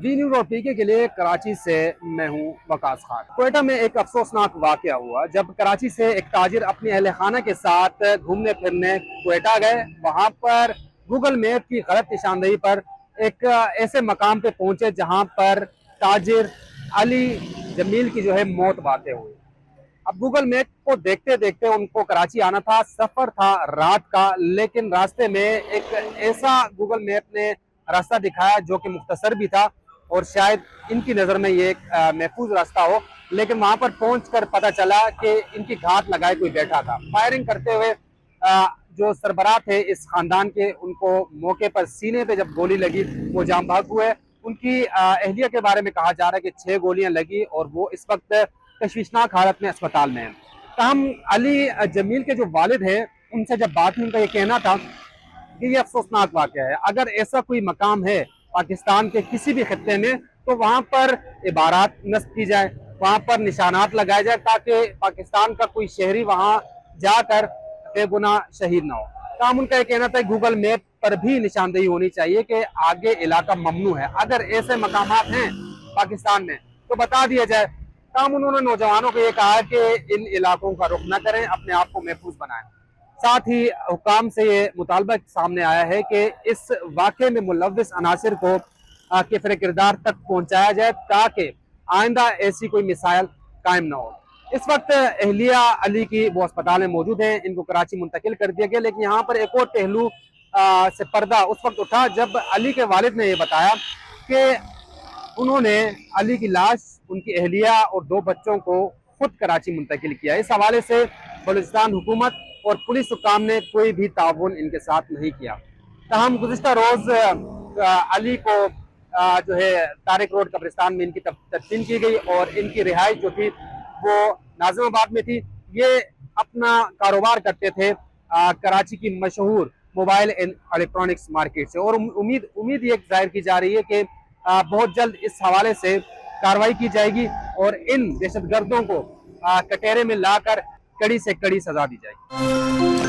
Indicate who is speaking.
Speaker 1: V news और पीके के लिए कराची से मैं हूं वकास खान। कोयटा में एक अफसोसनाक वाकया हुआ जब कराची से एक ताजिर अपने अहल खाना के साथ घूमने फिरने कोयटा गए। वहां पर गूगल मैप की गलत निशानदेही पर एक ऐसे मकाम पे पहुंचे जहां पर ताजिर अली जमील की जो है मौत वाक़ हुई। अब गूगल मैप को देखते देखते उनको कराची आना था, सफर था रात का, लेकिन रास्ते में एक ऐसा गूगल मैप ने रास्ता दिखाया जो कि मुख्तसर भी था और शायद इनकी नज़र में ये एक महफूज रास्ता हो, लेकिन वहां पर पहुंचकर पता चला कि इनकी घात लगाए कोई बैठा था। फायरिंग करते हुए जो सरबराह थे इस खानदान के, उनको मौके पर सीने पे जब गोली लगी वो जाम भाग हुए। उनकी अहलिया के बारे में कहा जा रहा है कि 6 गोलियां लगी और वो इस वक्त तशवीशनाक हालत में अस्पताल में हैं। ताहम अली जमील के जो वालिद हैं उनसे जब बात हुई, उनका ये कहना था कि ये अफसोसनाक वाक़या है। अगर ऐसा कोई मकाम है पाकिस्तान के किसी भी खत्ते में तो वहाँ पर इबारात नस्ब की जाए, वहाँ पर निशानात लगाए जाए ताकि पाकिस्तान का कोई शहरी वहाँ जाकर बेगुनाह शहीद ना हो। ताहम उनका ये कहना था गूगल मैप पर भी निशानदेही होनी चाहिए कि आगे इलाका ममनू है। अगर ऐसे मकामात हैं पाकिस्तान में तो बता दिया जाए। ताहम उन्होंने नौजवानों को ये कहा कि इन इलाकों का रुख न करें, अपने आप को महफूज बनाएं। साथ ही हुकाम से ये मुतालबा सामने आया है कि इस वाक़े में मुलव्विस अनासिर को किफ़र किरदार तक पहुँचाया जाए ताकि आइंदा ऐसी कोई मिसाइल कायम न हो। इस वक्त अहलिया अली की वो अस्पताल में मौजूद हैं, इनको कराची मुंतकिल कर दिया गया। लेकिन यहाँ पर एक और पहलू से पर्दा उस वक्त उठा जब अली के वालिद ने यह बताया कि उन्होंने अली की लाश, उनकी अहलिया और 2 बच्चों को खुद कराची मुंतकिल किया। इस हवाले से बलूचिस्तान हुकूमत और पुलिस हुकाम ने कोई भी ताउन इनके साथ नहीं किया। ताहम गुज़िश्ता रोज अली को जो है तारिक रोड कब्रिस्तान में इनकी तदफीन की गई और इनकी रिहाइश जो थी वो नाज़िमाबाद में थी। ये अपना कारोबार करते थे कराची की मशहूर मोबाइल एंड इलेक्ट्रॉनिक्स मार्केट से और उम्मीद ये जाहिर की जा रही है कि बहुत जल्द इस हवाले से कार्रवाई की जाएगी और इन दहशतगर्दों को कटहरे में लाकर कड़ी से कड़ी सजा दी जाएगी।